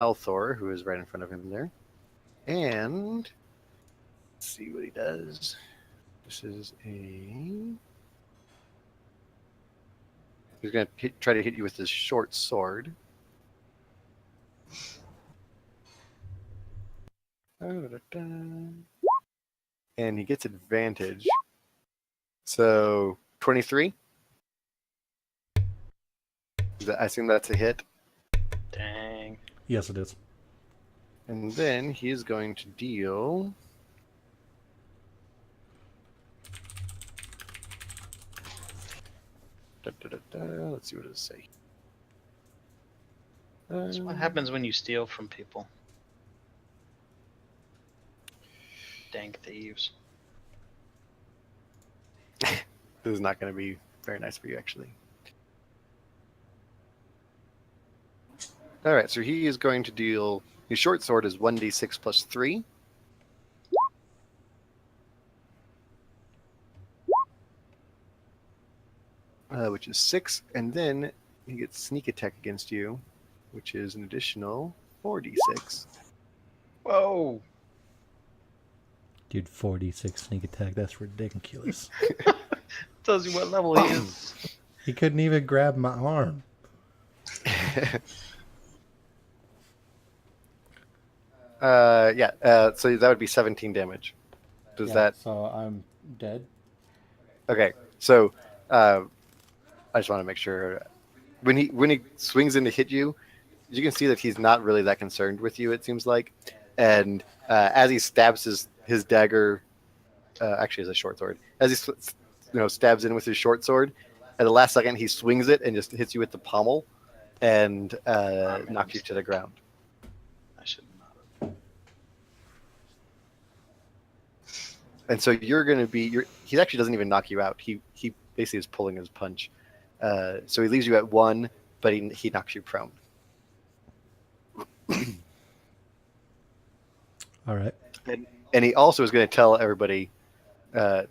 Althor, who is right in front of him there. And let's see what he does. This is a... He's going to try to hit you with his short sword. And he gets advantage. So 23. I assume that's a hit. Dang. Yes, it is. And then he is going to deal... Let's see what it say. That's what happens when you steal from people. Dang thieves. This is not going to be very nice for you, actually. All right, so he is going to deal... His short sword is 1d6 plus 3. Which is 6. And then he gets sneak attack against you, which is an additional 4d6. Whoa. Dude, 46 sneak attack. That's ridiculous. Tells you what level he is. He couldn't even grab my arm. So that would be 17 damage. Does that... So I'm dead? Okay, so I just want to make sure. When he swings in to hit you, you can see that he's not really that concerned with you, it seems like. And as he stabs his dagger, actually it's a short sword, as he stabs in with his short sword, at the last second he swings it and just hits you with the pommel and knocks you to the ground. I should not. And so you're going to be... He actually doesn't even knock you out. He basically is pulling his punch. So he leaves you at 1, but he knocks you prone. All right. And he also is going to tell everybody, the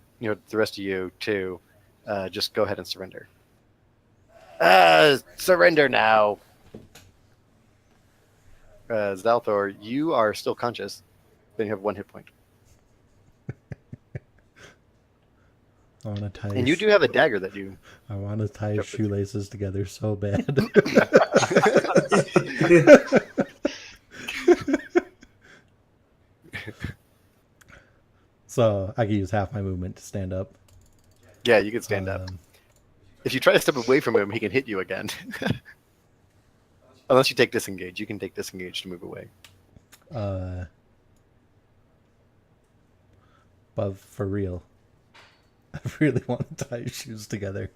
rest of you, to just go ahead and surrender. Surrender now. Zalthor, you are still conscious. Then you have 1 hit point. I want to tie. And you do have a dagger that you... I want to tie his shoelaces together so bad. So I can use half my movement to stand up. Yeah, you can stand up. If you try to step away from him, he can hit you again. Unless you take disengage. You can take disengage to move away. But for real, I really want to tie his shoes together.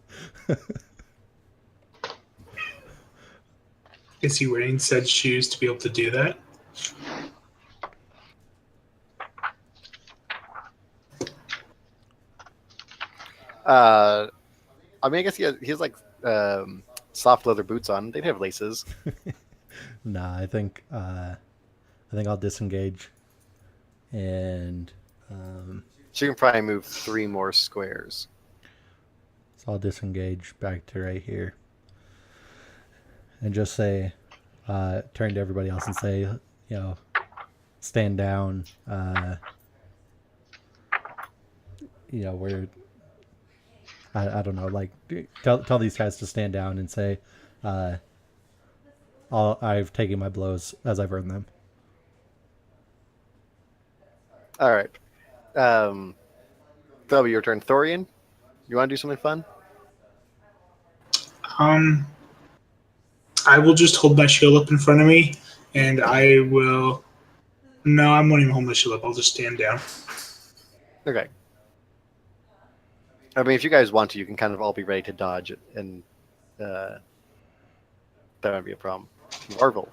Is he wearing said shoes to be able to do that? I guess he has like soft leather boots on. They'd have laces. Nah, I think I'll disengage, and So you can probably move 3 more squares. so I'll disengage back to right here, and just say, turn to everybody else and say, stand down. We're I don't know, like tell these guys to stand down and say, I've taken my blows as I've earned them. All right. That'll be your turn. Thorian, you want to do something fun? I will just hold my shield up in front of me, and I will... No, I won't even hold my shield up. I'll just stand down. Okay. If you guys want to, you can kind of all be ready to dodge, and that won't be a problem. Marvel.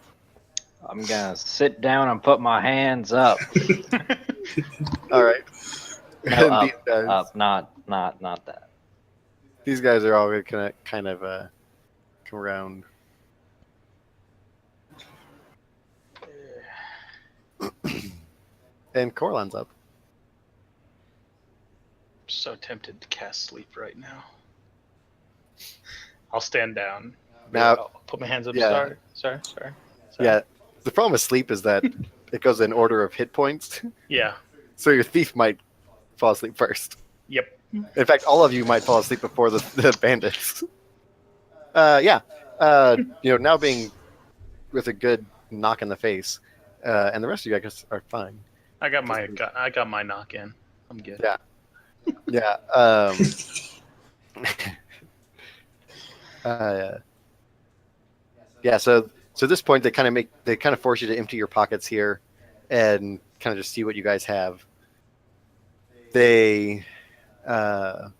I'm gonna sit down and put my hands up. All right. No, up, not that. These guys are all going to kind of come around. And Corlan's up. So tempted to cast sleep right now. I'll stand down. Now, I'll put my hands up. yeah. Sorry. Yeah. The problem with sleep is that it goes in order of hit points. Yeah. So your thief might fall asleep first. Yep. In fact, all of you might fall asleep before the bandits. Yeah. Now being with a good knock in the face, and the rest of you, I guess, are fine. I got my knock in. I'm good. Yeah. Yeah. Yeah. So at this point, they kind of force you to empty your pockets here, and kind of just see what you guys have. They kind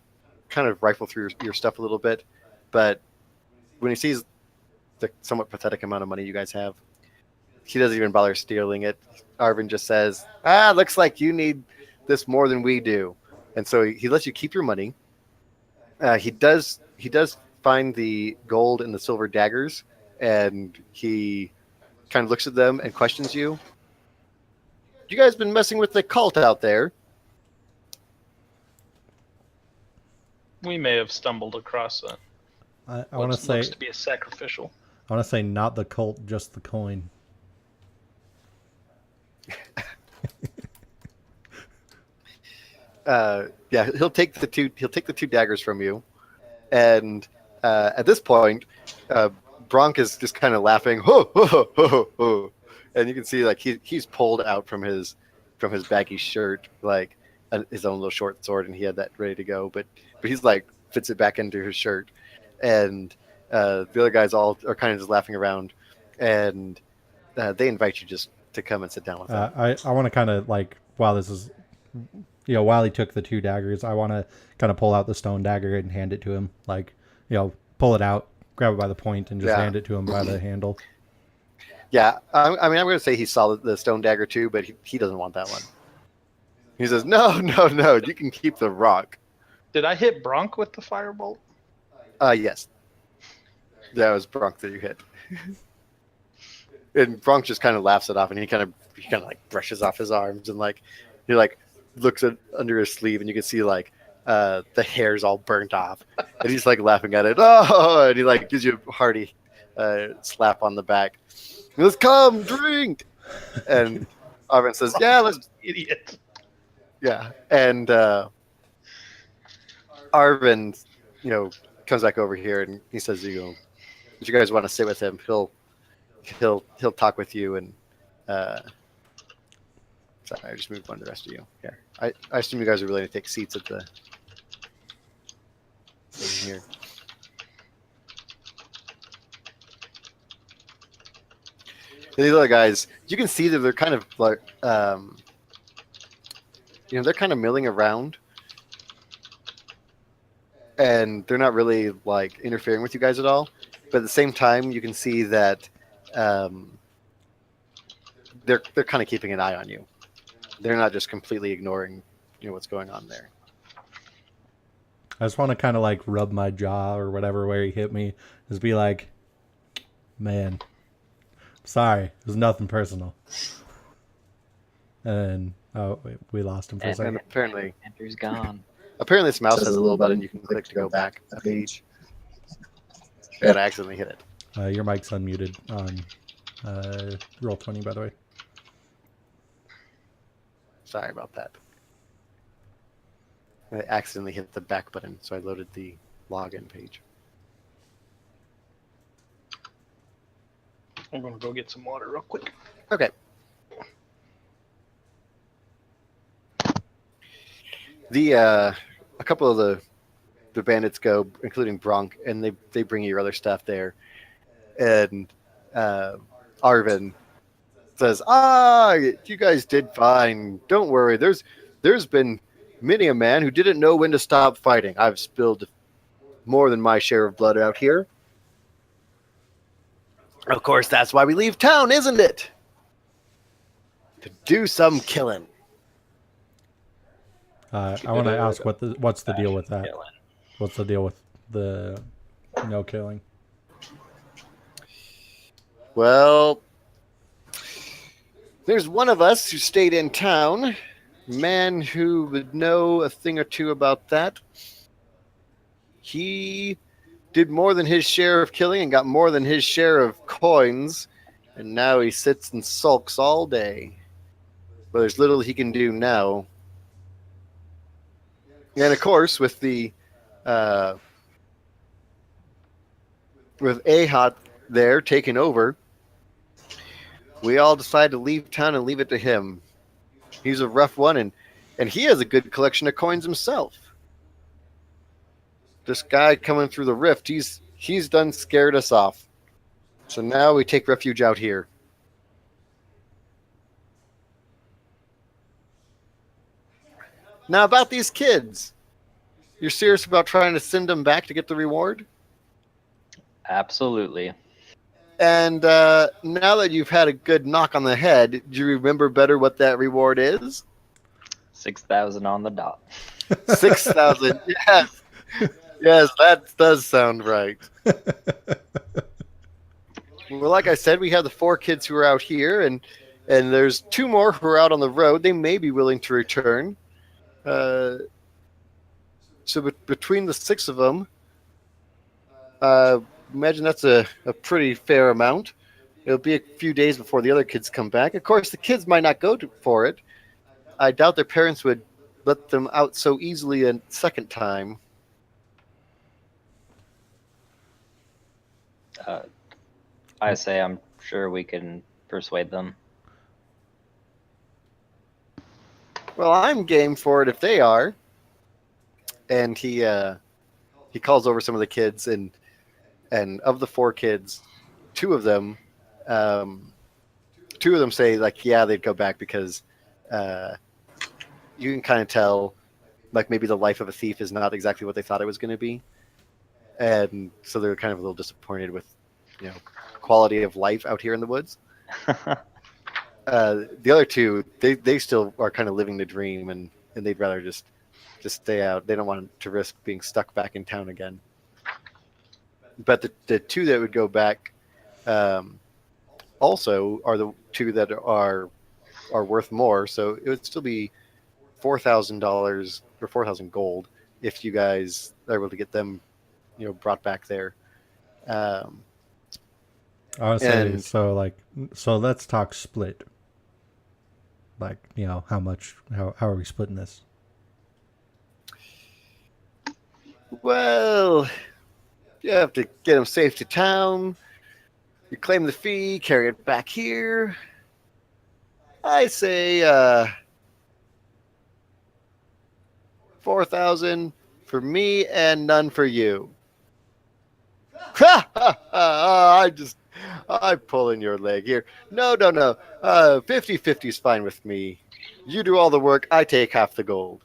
of rifle through your stuff a little bit, but when he sees the somewhat pathetic amount of money you guys have, he doesn't even bother stealing it. Arvin just says, looks like you need this more than we do. And so he lets you keep your money. He does find the gold and the silver daggers, and he kind of looks at them and questions you. You guys been messing with the cult out there? We may have stumbled across a I want to say looks to be a sacrificial. I want to say not the cult, just the coin. Yeah, he'll take the two daggers from you, and at this point, Bronk is just kind of laughing, ho, ho, ho, ho, ho. And you can see like he's pulled out from his baggy shirt like his own little short sword, and he had that ready to go, but he's like fits it back into his shirt, and the other guys all are kind of just laughing around, and they invite you just to come and sit down with them. I want to kind of like while he took the two daggers, I want to kind of pull out the stone dagger and hand it to him, like pull it out, grab it by the point, and just hand it to him by the handle. Yeah, I mean, I'm going to say he saw the stone dagger too, but he doesn't want that one. He says, no, you can keep the rock. Did I hit Bronk with the firebolt? Yes. That was Bronk that you hit. And Bronk just kind of laughs it off, and he kind of like brushes off his arms, and like he like looks under his sleeve, and you can see like the hair's all burnt off, and he's like laughing at it. Oh, and he like gives you a hearty slap on the back. Let's come drink. And Arvin says, "Yeah, let's." Idiot. Yeah, and Arvin, comes back over here, and he says, if you guys want to sit with him, he'll talk with you, and sorry, I just moved on to the rest of you. Here, I assume you guys are willing to take seats at the here. These other guys, you can see that they're kind of like, they're kind of milling around, and they're not really like interfering with you guys at all. But at the same time, you can see that they're kind of keeping an eye on you. They're not just completely ignoring what's going on there. I just want to kind of like rub my jaw or whatever where he hit me, just be like, man, sorry, it was nothing personal. And we lost him for a second. And apparently Andrew's gone. this mouse has a little button you can click to go back a page. And I accidentally hit it. Your mic's unmuted on Roll20, by the way. Sorry about that. I accidentally hit the back button, so I loaded the login page. I'm gonna go get some water real quick. Okay. A couple of the bandits go, including Bronk, and they bring you your other stuff there. And Arvin says, you guys did fine. Don't worry. There's been many a man who didn't know when to stop fighting. I've spilled more than my share of blood out here. Of course, that's why we leave town, isn't it? To do some killing. I want to ask what's the deal with that? What's the deal with the no killing? Well, there's one of us who stayed in town, a man who would know a thing or two about that. He did more than his share of killing and got more than his share of coins, and now he sits and sulks all day. But there's little he can do now. And of course, with the with Ahat there taking over, we all decide to leave town and leave it to him. He's a rough one, and he has a good collection of coins himself. This guy coming through the rift, he's done scared us off. So now we take refuge out here. Now about these kids. You're serious about trying to send them back to get the reward? Absolutely. And now that you've had a good knock on the head, do you remember better what that reward is? 6,000 on the dot. 6,000. Yes. Yes, that does sound right. Well, like I said, we have the 4 kids who are out here, and there's 2 more who are out on the road. They may be willing to return. So between the 6 of them, imagine that's a pretty fair amount. It'll be a few days before the other kids come back. Of course, the kids might not go for it. I doubt their parents would let them out so easily a second time. I say I'm sure we can persuade them. Well, I'm game for it if they are. And he calls over some of the kids, and of the 4 kids, 2 of them say like, yeah, they'd go back because you can kind of tell, like, maybe the life of a thief is not exactly what they thought it was going to be, and so they're kind of a little disappointed with, quality of life out here in the woods. The other 2, they still are kind of living the dream, and they'd rather just stay out. They don't want to risk being stuck back in town again. But the 2 that would go back also are the 2 that are worth more. So it would still be $4,000 or 4,000 gold if you guys are able to get them, brought back there. I would say so let's talk split. Like, how much? How are we splitting this? Well, you have to get them safe to town. You claim the fee, carry it back here. I say 4,000 for me and none for you. Ha ha ha! I'm pulling your leg here. No. 50-50 is fine with me. You do all the work, I take half the gold.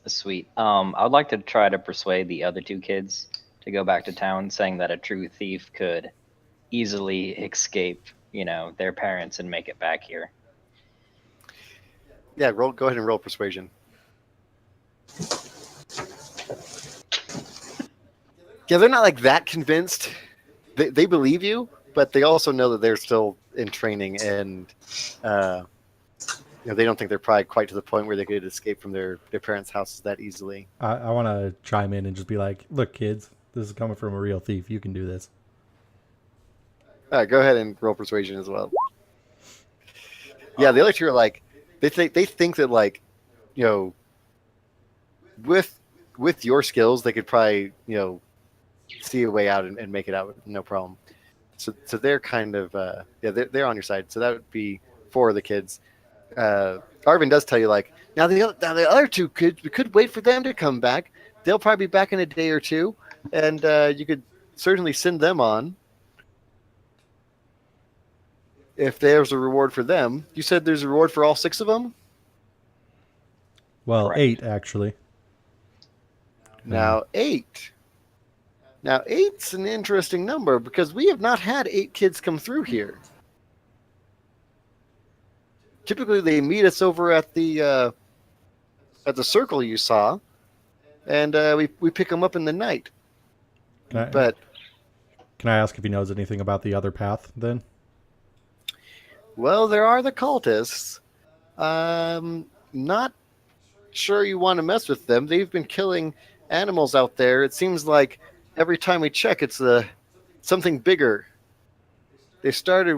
Sweet. I would like to try to persuade the other 2 kids to go back to town, saying that a true thief could easily escape, their parents and make it back here. Yeah, go ahead and roll persuasion. Yeah, they're not like that convinced. They believe you, but they also know that they're still in training, and they don't think they're probably quite to the point where they could escape from their parents' houses that easily. I want to chime in and just be like, look, kids, this is coming from a real thief. You can do this. All right, go ahead and roll persuasion as well. Yeah, the other 2 are like, they think that, like, with your skills, they could probably, see a way out and make it out, no problem. So they're kind of they're on your side. So that would be 4 of the kids. Arvin does tell you, like, now the other 2 kids, we could wait for them to come back. They'll probably be back in a day or 2, and you could certainly send them on if there's a reward for them. You said there's a reward for all 6 of them? Well, Correct. 8 actually. Now 8. Now 8's an interesting number because we have not had 8 kids come through here. Typically, they meet us over at the circle you saw, and we pick them up in the night. But Can I ask if he knows anything about the other path then? well, there are the cultists. Not sure you want to mess with them. They've been killing animals out there. It seems like every time we check, it's something bigger. They started